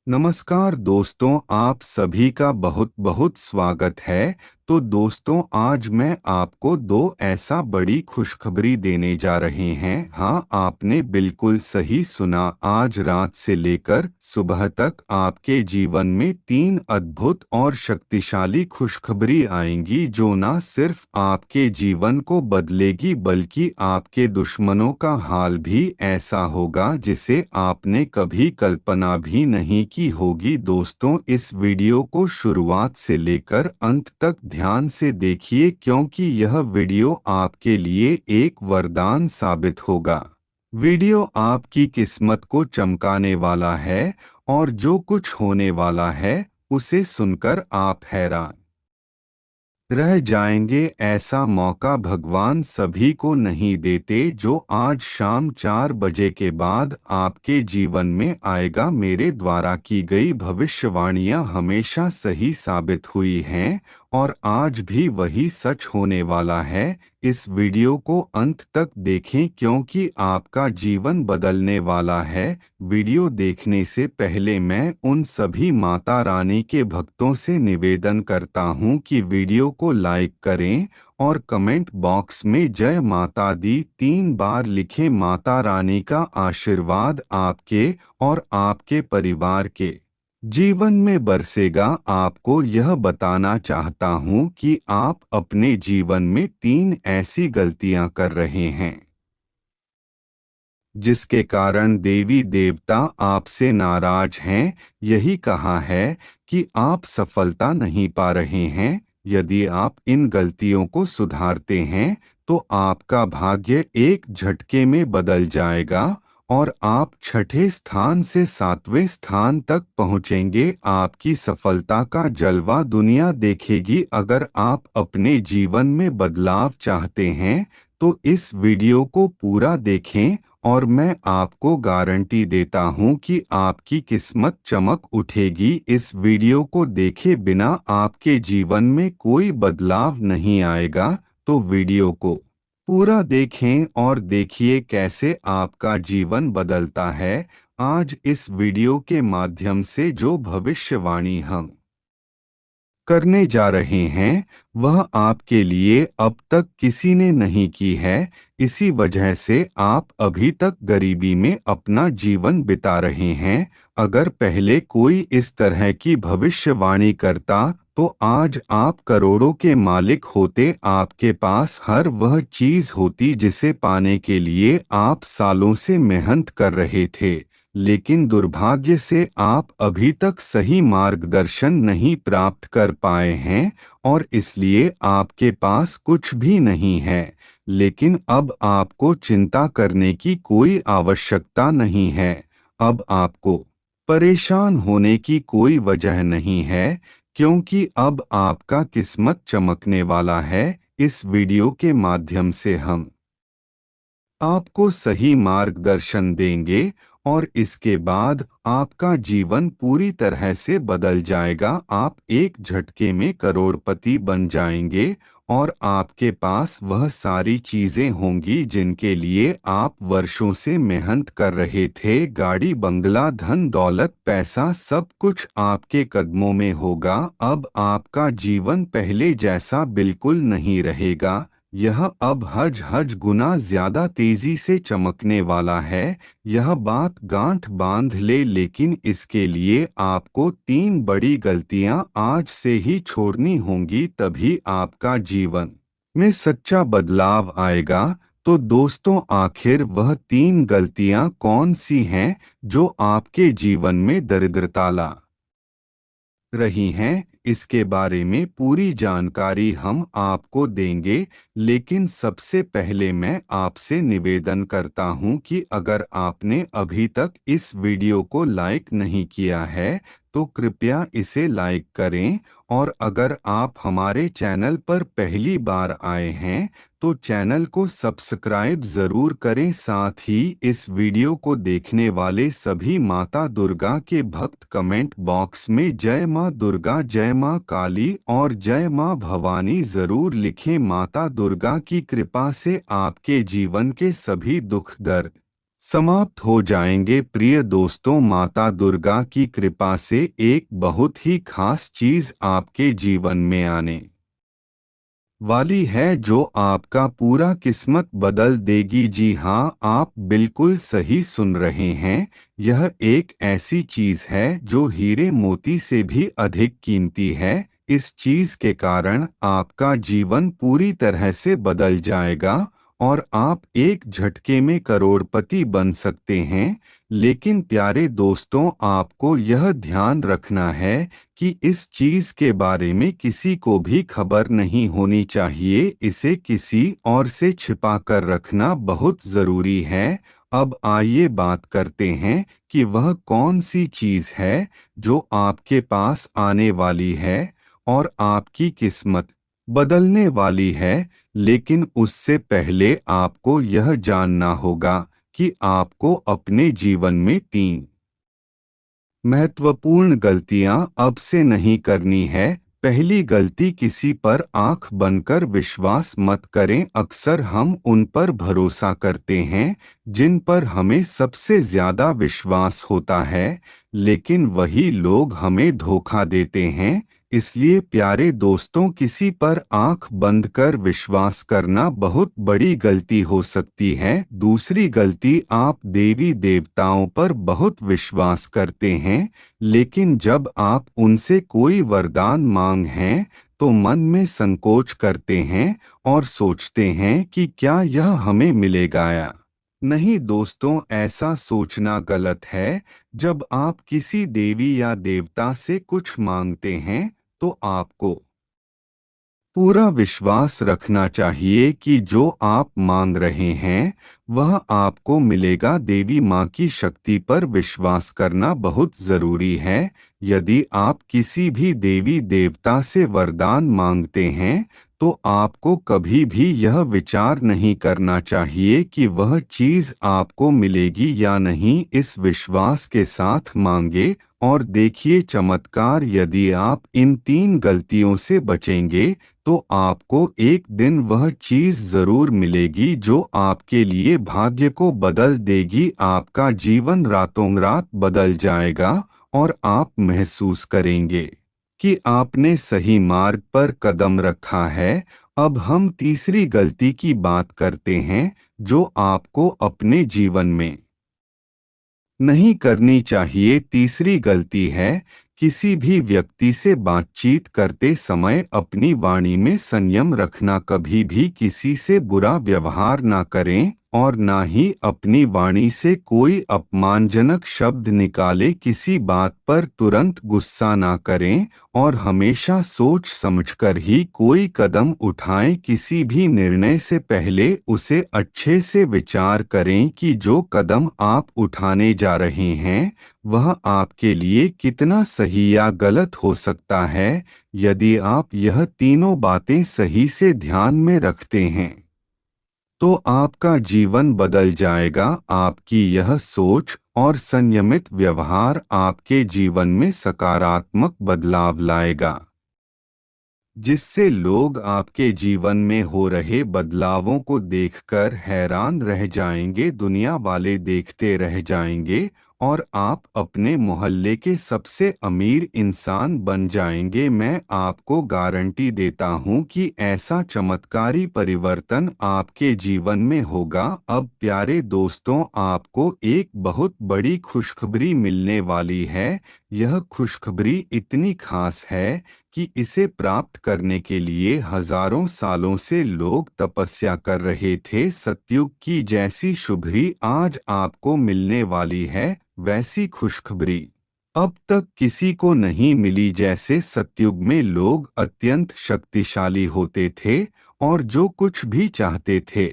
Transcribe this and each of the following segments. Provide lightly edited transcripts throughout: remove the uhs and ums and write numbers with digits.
नमस्कार दोस्तों, आप सभी का बहुत बहुत स्वागत है। तो दोस्तों, आज मैं आपको दो ऐसा बड़ी खुशखबरी देने जा रहे हैं। हाँ, आपने बिल्कुल सही सुना। आज रात से लेकर सुबह तक आपके जीवन में तीन अद्भुत और शक्तिशाली खुशखबरी आएंगी, जो न सिर्फ आपके जीवन को बदलेगी बल्कि आपके दुश्मनों का हाल भी ऐसा होगा जिसे आपने कभी कल्पना भी नहीं की होगी। दोस्तों, इस वीडियो को शुरुआत से लेकर अंत तक ध्यान से देखिए, क्योंकि यह वीडियो आपके लिए एक वरदान साबित होगा। वीडियो आपकी किस्मत को चमकाने वाला है और जो कुछ होने वाला है उसे सुनकर आप हैरान रह जाएंगे। ऐसा मौका भगवान सभी को नहीं देते जो आज शाम 4 बजे के बाद आपके जीवन में आएगा। मेरे द्वारा की गई भविष्यवाणियां हमेशा सही साबित हुई हैं और आज भी वही सच होने वाला है। इस वीडियो को अंत तक देखें क्योंकि आपका जीवन बदलने वाला है। वीडियो देखने से पहले मैं उन सभी माता रानी के भक्तों से निवेदन करता हूं कि वीडियो को लाइक करें और कमेंट बॉक्स में जय माता दी 3 बार लिखें। माता रानी का आशीर्वाद आपके और आपके परिवार के जीवन में बरसेगा। आपको यह बताना चाहता हूं कि आप अपने जीवन में 3 ऐसी गलतियां कर रहे हैं जिसके कारण देवी देवता आपसे नाराज हैं। यही कहा है कि आप सफलता नहीं पा रहे हैं। यदि आप इन गलतियों को सुधारते हैं तो आपका भाग्य एक झटके में बदल जाएगा और आप छठे स्थान से 7वें स्थान तक पहुंचेंगे। आपकी सफलता का जलवा दुनिया देखेगी। अगर आप अपने जीवन में बदलाव चाहते हैं तो इस वीडियो को पूरा देखें और मैं आपको गारंटी देता हूं कि आपकी किस्मत चमक उठेगी। इस वीडियो को देखे बिना आपके जीवन में कोई बदलाव नहीं आएगा। तो वीडियो को पूरा देखें और देखिए कैसे आपका जीवन बदलता है। आज इस वीडियो के माध्यम से जो भविष्यवाणी हम करने जा रहे हैं वह आपके लिए अब तक किसी ने नहीं की है। इसी वजह से आप अभी तक गरीबी में अपना जीवन बिता रहे हैं। अगर पहले कोई इस तरह की भविष्यवाणी करता तो आज आप करोड़ों के मालिक होते। आपके पास हर वह चीज होती जिसे पाने के लिए आप सालों से मेहनत कर रहे थे, लेकिन दुर्भाग्य से आप अभी तक सही मार्गदर्शन नहीं प्राप्त कर पाए हैं और इसलिए आपके पास कुछ भी नहीं है। लेकिन अब आपको चिंता करने की कोई आवश्यकता नहीं है। अब आपको परेशान होने की कोई वजह नहीं है, क्योंकि अब आपका किस्मत चमकने वाला है। इस वीडियो के माध्यम से हम आपको सही मार्गदर्शन देंगे और इसके बाद आपका जीवन पूरी तरह से बदल जाएगा। आप एक झटके में करोड़पति बन जाएंगे और आपके पास वह सारी चीजें होंगी जिनके लिए आप वर्षों से मेहनत कर रहे थे। गाड़ी, बंगला, धन दौलत, पैसा, सब कुछ आपके कदमों में होगा। अब आपका जीवन पहले जैसा बिल्कुल नहीं रहेगा। यह अब हज हज गुना ज्यादा तेजी से चमकने वाला है। यह बात गांठ बांध ले, लेकिन इसके लिए आपको 3 बड़ी गलतियां आज से ही छोड़नी होंगी, तभी आपका जीवन में सच्चा बदलाव आएगा। तो दोस्तों, आखिर वह 3 गलतियां कौन सी हैं जो आपके जीवन में दरिद्रता ला रही हैं? इसके बारे में पूरी जानकारी हम आपको देंगे। लेकिन सबसे पहले मैं आपसे निवेदन करता हूं कि अगर आपने अभी तक इस वीडियो को लाइक नहीं किया है तो कृपया इसे लाइक करें, और अगर आप हमारे चैनल पर पहली बार आए हैं तो चैनल को सब्सक्राइब जरूर करें। साथ ही इस वीडियो को देखने वाले सभी माता दुर्गा के भक्त कमेंट बॉक्स में जय मां दुर्गा, जय मां काली और जय मां भवानी जरूर लिखें। माता दुर्गा की कृपा से आपके जीवन के सभी दुख दर्द समाप्त हो जाएंगे। प्रिय दोस्तों, माता दुर्गा की कृपा से एक बहुत ही खास चीज आपके जीवन में आने वाली है जो आपका पूरा किस्मत बदल देगी। जी हाँ, आप बिल्कुल सही सुन रहे हैं। यह एक ऐसी चीज है जो हीरे मोती से भी अधिक कीमती है। इस चीज के कारण आपका जीवन पूरी तरह से बदल जाएगा और आप एक झटके में करोड़पति बन सकते हैं। लेकिन प्यारे दोस्तों, आपको यह ध्यान रखना है कि इस चीज के बारे में किसी को भी खबर नहीं होनी चाहिए। इसे किसी और से छिपा कर रखना बहुत जरूरी है। अब आइए बात करते हैं कि वह कौन सी चीज है जो आपके पास आने वाली है और आपकी किस्मत बदलने वाली है। लेकिन उससे पहले आपको यह जानना होगा कि आपको अपने जीवन में 3 महत्वपूर्ण गलतियां अब से नहीं करनी है। पहली गलती, किसी पर आंख बनकर विश्वास मत करें। अक्सर हम उन पर भरोसा करते हैं जिन पर हमें सबसे ज्यादा विश्वास होता है, लेकिन वही लोग हमें धोखा देते हैं। इसलिए प्यारे दोस्तों, किसी पर आंख बंद कर विश्वास करना बहुत बड़ी गलती हो सकती है। दूसरी गलती, आप देवी देवताओं पर बहुत विश्वास करते हैं, लेकिन जब आप उनसे कोई वरदान मांग हैं तो मन में संकोच करते हैं और सोचते हैं कि क्या यह हमें मिलेगा या नहीं। दोस्तों, ऐसा सोचना गलत है। जब आप किसी देवी या देवता से कुछ मांगते हैं तो आपको पूरा विश्वास रखना चाहिए कि जो आप मांग रहे हैं वह आपको मिलेगा। देवी माँ की शक्ति पर विश्वास करना बहुत जरूरी है। यदि आप किसी भी देवी देवता से वरदान मांगते हैं तो आपको कभी भी यह विचार नहीं करना चाहिए कि वह चीज आपको मिलेगी या नहीं। इस विश्वास के साथ मांगे और देखिए चमत्कार। यदि आप इन 3 गलतियों से बचेंगे तो आपको एक दिन वह चीज जरूर मिलेगी जो आपके लिए भाग्य को बदल देगी। आपका जीवन रातों रात बदल जाएगा और आप महसूस करेंगे कि आपने सही मार्ग पर कदम रखा है। अब हम तीसरी गलती की बात करते हैं जो आपको अपने जीवन में नहीं करनी चाहिए। तीसरी गलती है, किसी भी व्यक्ति से बातचीत करते समय अपनी वाणी में संयम रखना। कभी भी किसी से बुरा व्यवहार ना करें और ना ही अपनी वाणी से कोई अपमानजनक शब्द निकाले। किसी बात पर तुरंत गुस्सा ना करें और हमेशा सोच समझकर ही कोई कदम उठाएं। किसी भी निर्णय से पहले उसे अच्छे से विचार करें कि जो कदम आप उठाने जा रहे हैं वह आपके लिए कितना सही या गलत हो सकता है। यदि आप यह तीनों बातें सही से ध्यान में रखते हैं तो आपका जीवन बदल जाएगा। आपकी यह सोच और संयमित व्यवहार आपके जीवन में सकारात्मक बदलाव लाएगा, जिससे लोग आपके जीवन में हो रहे बदलावों को देखकर हैरान रह जाएंगे। दुनिया वाले देखते रह जाएंगे और आप अपने मोहल्ले के सबसे अमीर इंसान बन जाएंगे। मैं आपको गारंटी देता हूं कि ऐसा चमत्कारी परिवर्तन आपके जीवन में होगा। अब प्यारे दोस्तों, आपको एक बहुत बड़ी खुशखबरी मिलने वाली है। यह खुशखबरी इतनी खास है कि इसे प्राप्त करने के लिए हजारों सालों से लोग तपस्या कर रहे थे। सतयुग की जैसी शुभरी आज आपको मिलने वाली है, वैसी खुशखबरी अब तक किसी को नहीं मिली। जैसे सतयुग में लोग अत्यंत शक्तिशाली होते थे और जो कुछ भी चाहते थे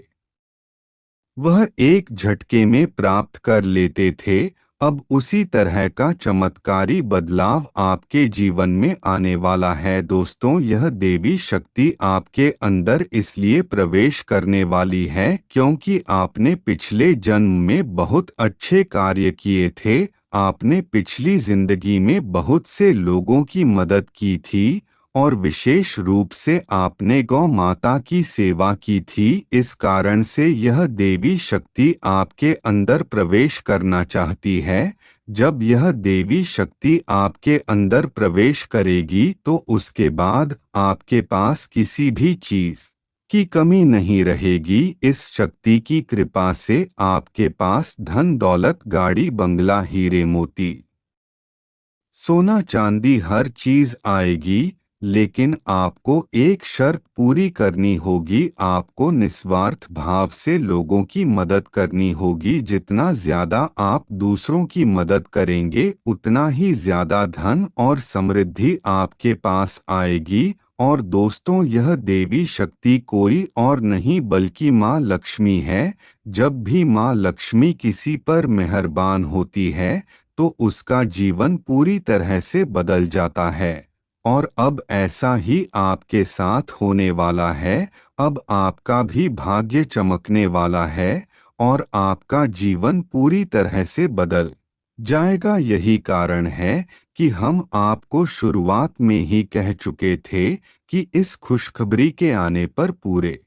वह एक झटके में प्राप्त कर लेते थे। अब उसी तरह का चमत्कारी बदलाव आपके जीवन में आने वाला है। दोस्तों, यह देवी शक्ति आपके अंदर इसलिए प्रवेश करने वाली है क्योंकि आपने पिछले जन्म में बहुत अच्छे कार्य किए थे। आपने पिछली जिंदगी में बहुत से लोगों की मदद की थी और विशेष रूप से आपने गौ माता की सेवा की थी, इस कारण से यह देवी शक्ति आपके अंदर प्रवेश करना चाहती है। जब यह देवी शक्ति आपके अंदर प्रवेश करेगी तो उसके बाद आपके पास किसी भी चीज की कमी नहीं रहेगी। इस शक्ति की कृपा से आपके पास धन दौलत गाड़ी बंगला हीरे मोती सोना चांदी हर चीज आएगी, लेकिन आपको एक शर्त पूरी करनी होगी। आपको निस्वार्थ भाव से लोगों की मदद करनी होगी। जितना ज्यादा आप दूसरों की मदद करेंगे उतना ही ज्यादा धन और समृद्धि आपके पास आएगी। और दोस्तों, यह देवी शक्ति कोई और नहीं बल्कि माँ लक्ष्मी है। जब भी माँ लक्ष्मी किसी पर मेहरबान होती है तो उसका जीवन पूरी तरह से बदल जाता है। और अब ऐसा ही आपके साथ होने वाला है। अब आपका भी भाग्य चमकने वाला है और आपका जीवन पूरी तरह से बदल जाएगा। यही कारण है कि हम आपको शुरुआत में ही कह चुके थे कि इस खुशखबरी के आने पर पूरे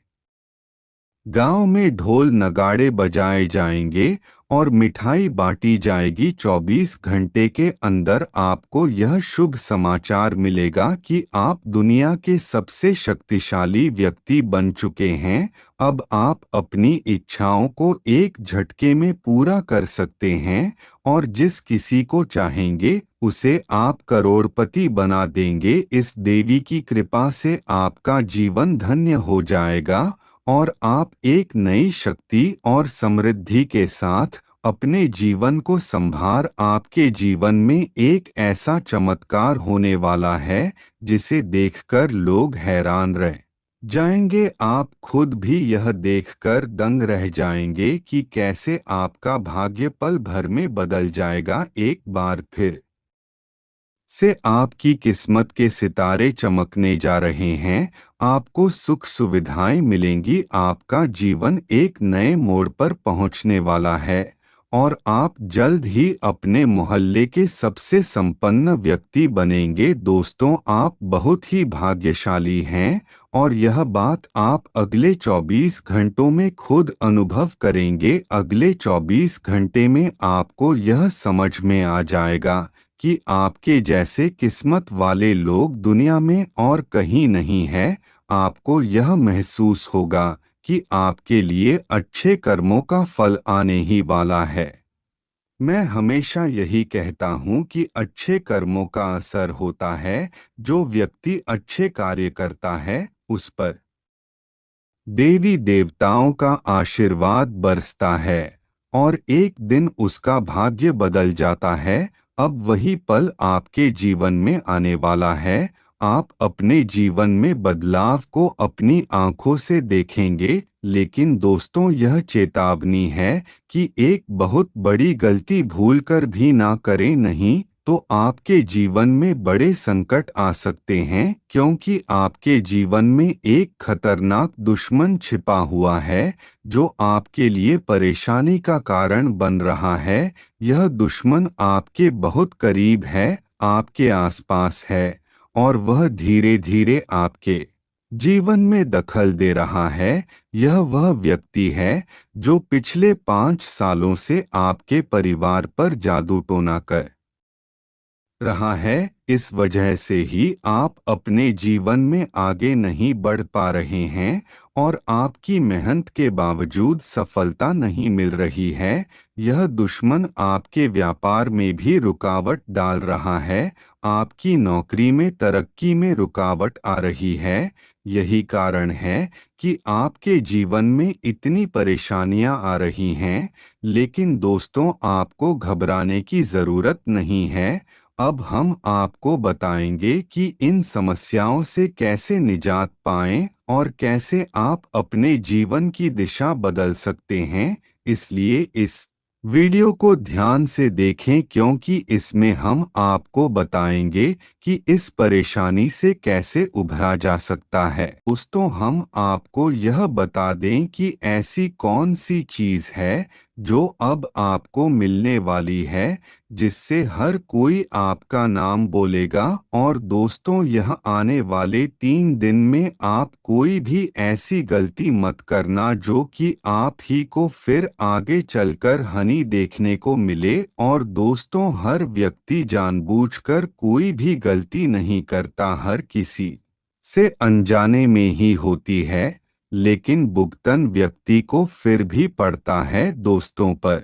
गांव में ढोल नगाड़े बजाए जाएंगे और मिठाई बांटी जाएगी। 24 घंटे के अंदर आपको यह शुभ समाचार मिलेगा कि आप दुनिया के सबसे शक्तिशाली व्यक्ति बन चुके हैं। अब आप अपनी इच्छाओं को एक झटके में पूरा कर सकते हैं और जिस किसी को चाहेंगे उसे आप करोड़पति बना देंगे। इस देवी की कृपा से आपका जीवन धन्य हो जाएगा और आप एक नई शक्ति और समृद्धि के साथ अपने जीवन को संभार। आपके जीवन में एक ऐसा चमत्कार होने वाला है जिसे देखकर लोग हैरान रह जाएंगे। आप खुद भी यह देखकर दंग रह जाएंगे कि कैसे आपका भाग्य पल भर में बदल जाएगा। एक बार फिर से आपकी किस्मत के सितारे चमकने जा रहे हैं। आपको सुख सुविधाएं मिलेंगी। आपका जीवन एक नए मोड़ पर पहुंचने वाला है और आप जल्द ही अपने मोहल्ले के सबसे संपन्न व्यक्ति बनेंगे। दोस्तों, आप बहुत ही भाग्यशाली हैं और यह बात आप अगले 24 घंटों में खुद अनुभव करेंगे। अगले 24 घंटे में आपको यह समझ में आ जाएगा कि आपके जैसे किस्मत वाले लोग दुनिया में और कहीं नहीं है। आपको यह महसूस होगा कि आपके लिए अच्छे कर्मों का फल आने ही वाला है। मैं हमेशा यही कहता हूँ कि अच्छे कर्मों का असर होता है। जो व्यक्ति अच्छे कार्य करता है उस पर देवी देवताओं का आशीर्वाद बरसता है और एक दिन उसका भाग्य बदल जाता है। अब वही पल आपके जीवन में आने वाला है। आप अपने जीवन में बदलाव को अपनी आंखों से देखेंगे। लेकिन दोस्तों, यह चेतावनी है कि एक बहुत बड़ी गलती भूलकर भी ना करें, नहीं तो आपके जीवन में बड़े संकट आ सकते हैं। क्योंकि आपके जीवन में एक खतरनाक दुश्मन छिपा हुआ है जो आपके लिए परेशानी का कारण बन रहा है। यह दुश्मन आपके बहुत करीब है, आपके आसपास है और वह धीरे धीरे आपके जीवन में दखल दे रहा है। यह वह व्यक्ति है जो पिछले 5 सालों से आपके परिवार पर जादू टोना कर रहा है। इस वजह से ही आप अपने जीवन में आगे नहीं बढ़ पा रहे हैं और आपकी मेहनत के बावजूद सफलता नहीं मिल रही है। यह दुश्मन आपके व्यापार में भी रुकावट डाल रहा है। आपकी नौकरी में तरक्की में रुकावट आ रही है। यही कारण है कि आपके जीवन में इतनी परेशानियां आ रही हैं। लेकिन दोस्तों, आपको घबराने की जरूरत नहीं है। अब हम आपको बताएंगे कि इन समस्याओं से कैसे निजात पाएं और कैसे आप अपने जीवन की दिशा बदल सकते हैं। इसलिए इस वीडियो को ध्यान से देखें, क्योंकि इसमें हम आपको बताएंगे कि इस परेशानी से कैसे उभरा जा सकता है। दोस्तों, हम आपको यह बता दें कि ऐसी कौन सी चीज़ है जो अब आपको मिलने वाली है, जिससे हर कोई आपका नाम बोलेगा। और दोस्तों, यह आने वाले 3 दिन में आप कोई भी ऐसी गलती मत करना जो कि आप ही को फिर आगे चलकर हानि देखने को मिले। और दोस्तों, हर व्यक्ति जानबूझकर कोई भी गलती नहीं करता, हर किसी से अनजाने में ही होती है, लेकिन भुगतान व्यक्ति को फिर भी पड़ता है दोस्तों पर।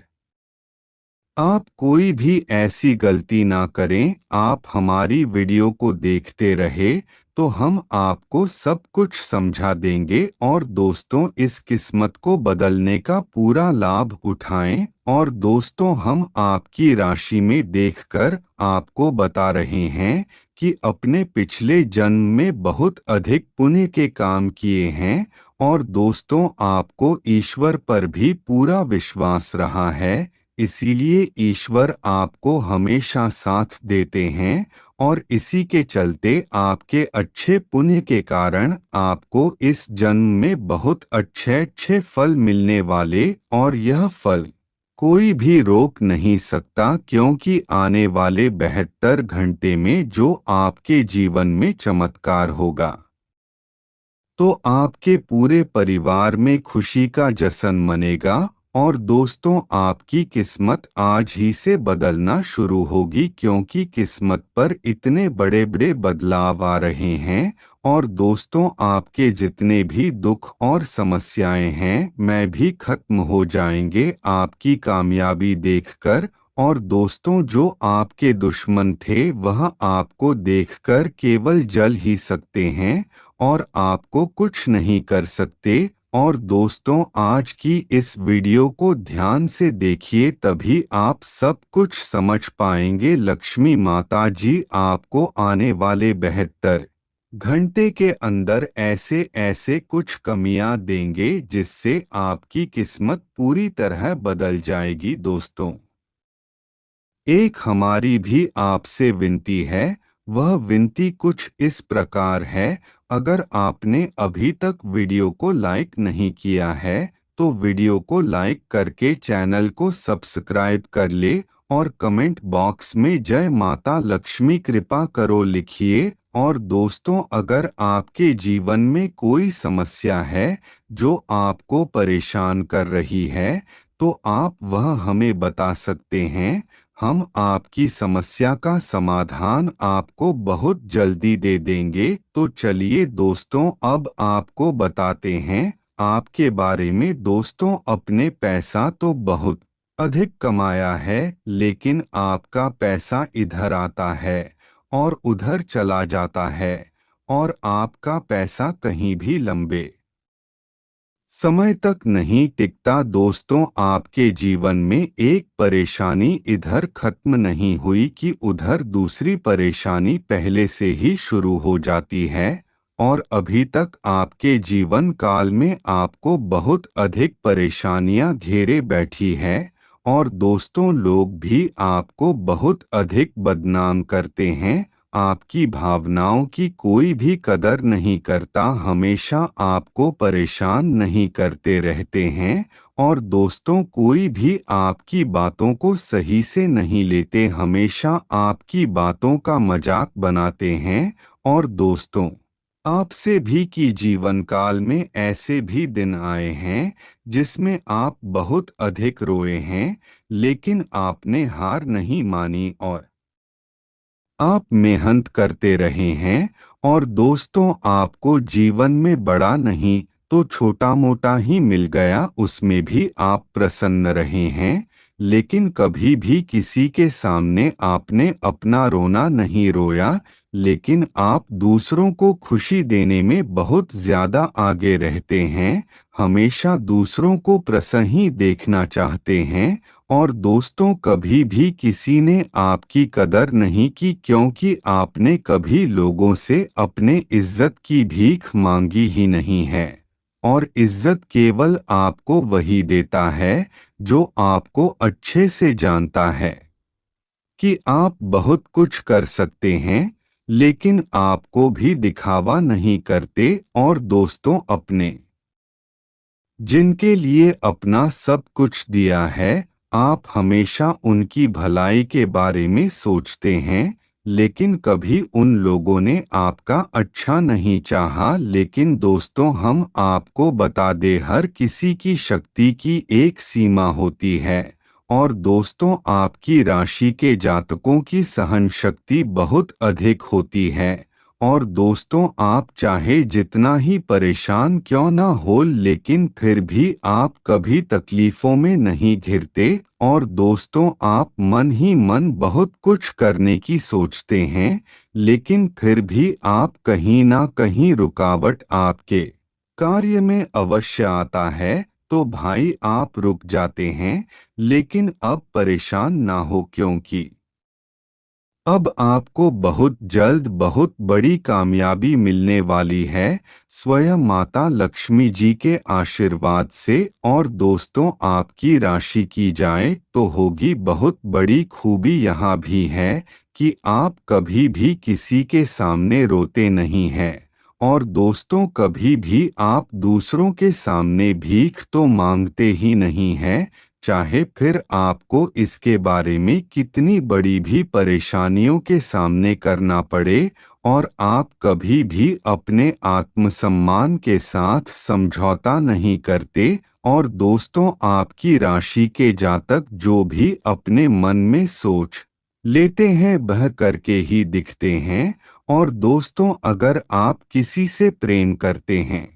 आप कोई भी ऐसी गलती ना करें। आप हमारी वीडियो को देखते रहे तो हम आपको सब कुछ समझा देंगे। और दोस्तों, इस किस्मत को बदलने का पूरा लाभ उठाएं। और दोस्तों, हम आपकी राशि में देखकर आपको बता रहे हैं कि अपने पिछले जन्म में बहुत अधिक पुण्य के काम किए हैं। और दोस्तों, आपको ईश्वर पर भी पूरा विश्वास रहा है, इसीलिए ईश्वर आपको हमेशा साथ देते हैं। और इसी के चलते आपके अच्छे पुण्य के कारण आपको इस जन्म में बहुत अच्छे अच्छे फल मिलने वाले। और यह फल कोई भी रोक नहीं सकता, क्योंकि आने वाले 72 घंटे में जो आपके जीवन में चमत्कार होगा, तो आपके पूरे परिवार में खुशी का जश्न मनेगा। और दोस्तों, आपकी किस्मत आज ही से बदलना शुरू होगी, क्योंकि किस्मत पर इतने बड़े बड़े बदलाव आ रहे हैं। और दोस्तों, आपके जितने भी दुख और समस्याएं हैं, मैं भी खत्म हो जाएंगे आपकी कामयाबी देखकर। और दोस्तों, जो आपके दुश्मन थे वह आपको देखकर केवल जल ही सकते हैं और आपको कुछ नहीं कर सकते। और दोस्तों, आज की इस वीडियो को ध्यान से देखिए, तभी आप सब कुछ समझ पाएंगे। लक्ष्मी माता जी आपको आने वाले 72 घंटे के अंदर ऐसे ऐसे कुछ कमियां देंगे जिससे आपकी किस्मत पूरी तरह बदल जाएगी। दोस्तों, एक हमारी भी आपसे विनती है। वह विनती कुछ इस प्रकार है, अगर आपने अभी तक वीडियो को लाइक नहीं किया है तो वीडियो को लाइक करके चैनल को सब्सक्राइब कर ले। और कमेंट बॉक्स में जय माता लक्ष्मी कृपा करो लिखिए। और दोस्तों, अगर आपके जीवन में कोई समस्या है जो आपको परेशान कर रही है, तो आप वह हमें बता सकते हैं। हम आपकी समस्या का समाधान आपको बहुत जल्दी दे देंगे। तो चलिए दोस्तों, अब आपको बताते हैं आपके बारे में। दोस्तों, अपने पैसा तो बहुत अधिक कमाया है, लेकिन आपका पैसा इधर आता है और उधर चला जाता है, और आपका पैसा कहीं भी लंबे समय तक नहीं टिकता। दोस्तों, आपके जीवन में एक परेशानी इधर खत्म नहीं हुई कि उधर दूसरी परेशानी पहले से ही शुरू हो जाती है। और अभी तक आपके जीवन काल में आपको बहुत अधिक परेशानियां घेरे बैठी है। और दोस्तों, लोग भी आपको बहुत अधिक बदनाम करते हैं। आपकी भावनाओं की कोई भी कदर नहीं करता, हमेशा आपको परेशान नहीं करते रहते हैं। और दोस्तों, कोई भी आपकी बातों को सही से नहीं लेते, हमेशा आपकी बातों का मजाक बनाते हैं। और दोस्तों, आपसे भी कि जीवन काल में ऐसे भी दिन आए हैं जिसमें आप बहुत अधिक रोए हैं, लेकिन आपने हार नहीं मानी और आप मेहनत करते रहे हैं। और दोस्तों, आपको जीवन में बड़ा नहीं तो छोटा मोटा ही मिल गया, उसमें भी आप प्रसन्न रहे हैं। लेकिन कभी भी किसी के सामने आपने अपना रोना नहीं रोया, लेकिन आप दूसरों को खुशी देने में बहुत ज्यादा आगे रहते हैं, हमेशा दूसरों को प्रसन्न ही देखना चाहते हैं। और दोस्तों, कभी भी किसी ने आपकी कदर नहीं की, क्योंकि आपने कभी लोगों से अपने इज्जत की भीख मांगी ही नहीं है। और इज्जत केवल आपको वही देता है जो आपको अच्छे से जानता है कि आप बहुत कुछ कर सकते हैं, लेकिन आपको भी दिखावा नहीं करते। और दोस्तों, अपने जिनके लिए अपना सब कुछ दिया है, आप हमेशा उनकी भलाई के बारे में सोचते हैं, लेकिन कभी उन लोगों ने आपका अच्छा नहीं चाहा। लेकिन दोस्तों, हम आपको बता दें, हर किसी की शक्ति की एक सीमा होती है। और दोस्तों, आपकी राशि के जातकों की सहन शक्ति बहुत अधिक होती है। और दोस्तों, आप चाहे जितना ही परेशान क्यों ना हो, लेकिन फिर भी आप कभी तकलीफों में नहीं घिरते। और दोस्तों, आप मन ही मन बहुत कुछ करने की सोचते हैं, लेकिन फिर भी आप कहीं ना कहीं रुकावट आपके कार्य में अवश्य आता है। तो भाई, आप रुक जाते हैं, लेकिन अब परेशान ना हो, क्योंकि अब आपको बहुत जल्द बहुत बड़ी कामयाबी मिलने वाली है, स्वयं माता लक्ष्मी जी के आशीर्वाद से। और दोस्तों, आपकी राशि की जाए तो होगी बहुत बड़ी खूबी यहाँ भी है कि आप कभी भी किसी के सामने रोते नहीं हैं। और दोस्तों, कभी भी आप दूसरों के सामने भीख तो मांगते ही नहीं हैं, चाहे फिर आपको इसके बारे में कितनी बड़ी भी परेशानियों के सामने करना पड़े। और आप कभी भी अपने आत्मसम्मान के साथ समझौता नहीं करते। और दोस्तों, आपकी राशि के जातक जो भी अपने मन में सोच लेते हैं वह करके ही दिखते हैं। और दोस्तों, अगर आप किसी से प्रेम करते हैं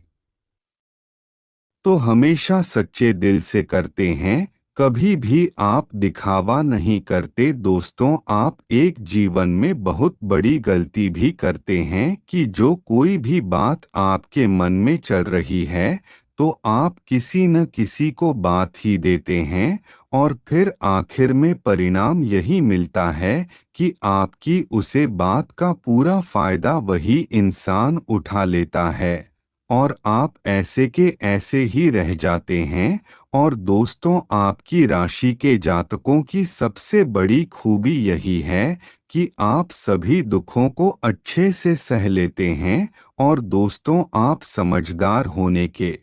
तो हमेशा सच्चे दिल से करते हैं, कभी भी आप दिखावा नहीं करते। दोस्तों, आप एक जीवन में बहुत बड़ी गलती भी करते हैं कि जो कोई भी बात आपके मन में चल रही है तो आप किसी न किसी को बात ही देते हैं। और फिर आखिर में परिणाम यही मिलता है कि आपकी उसे बात का पूरा फायदा वही इंसान उठा लेता है, और आप ऐसे के ऐसे ही रह जाते हैं। और दोस्तों, आपकी राशि के जातकों की सबसे बड़ी खूबी यही है कि आप सभी दुखों को अच्छे से सह लेते हैं। और दोस्तों, आप समझदार होने के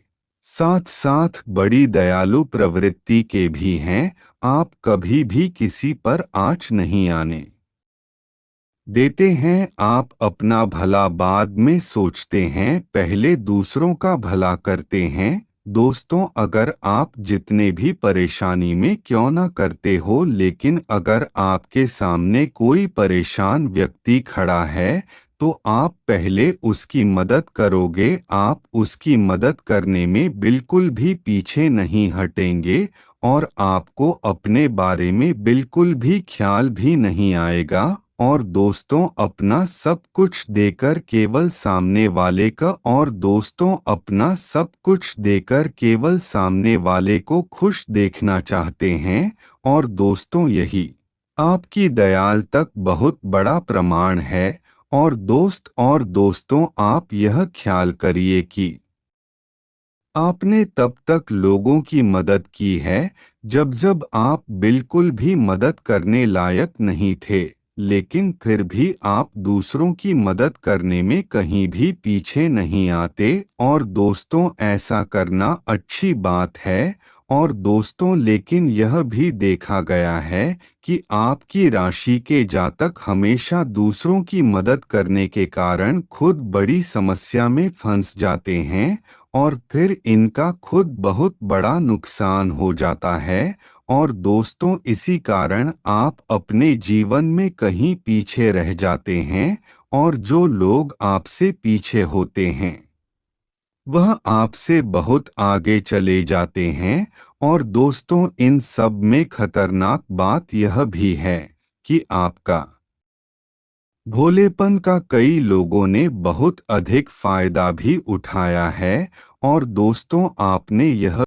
साथ साथ बड़ी दयालु प्रवृत्ति के भी हैं। आप कभी भी किसी पर आँच नहीं आने देते हैं। आप अपना भला बाद में सोचते हैं, पहले दूसरों का भला करते हैं। दोस्तों, अगर आप जितने भी परेशानी में क्यों ना करते हो, लेकिन अगर आपके सामने कोई परेशान व्यक्ति खड़ा है तो आप पहले उसकी मदद करोगे। आप उसकी मदद करने में बिल्कुल भी पीछे नहीं हटेंगे, और आपको अपने बारे में बिल्कुल भी ख्याल भी नहीं आएगा। और दोस्तों, अपना सब कुछ देकर केवल सामने वाले का और दोस्तों अपना सब कुछ देकर केवल सामने वाले को खुश देखना चाहते हैं। और दोस्तों, यही आपकी दयाल तक बहुत बड़ा प्रमाण है। और दोस्तों, आप यह ख्याल करिए कि आपने तब तक लोगों की मदद की है जब जब आप बिल्कुल भी मदद करने लायक नहीं थे, लेकिन फिर भी आप दूसरों की मदद करने में कहीं भी पीछे नहीं आते। और दोस्तों, ऐसा करना अच्छी बात है। और दोस्तों, लेकिन यह भी देखा गया है कि आपकी राशि के जातक हमेशा दूसरों की मदद करने के कारण खुद बड़ी समस्या में फंस जाते हैं, और फिर इनका खुद बहुत बड़ा नुकसान हो जाता है। और दोस्तों, इसी कारण आप अपने जीवन में कहीं पीछे रह जाते हैं, और जो लोग आपसे पीछे होते हैं वह आपसे बहुत आगे चले जाते हैं। और दोस्तों, इन सब में खतरनाक बात यह भी है कि आपका भोलेपन का कई लोगों ने बहुत अधिक फायदा भी उठाया है। और दोस्तों, आपने यह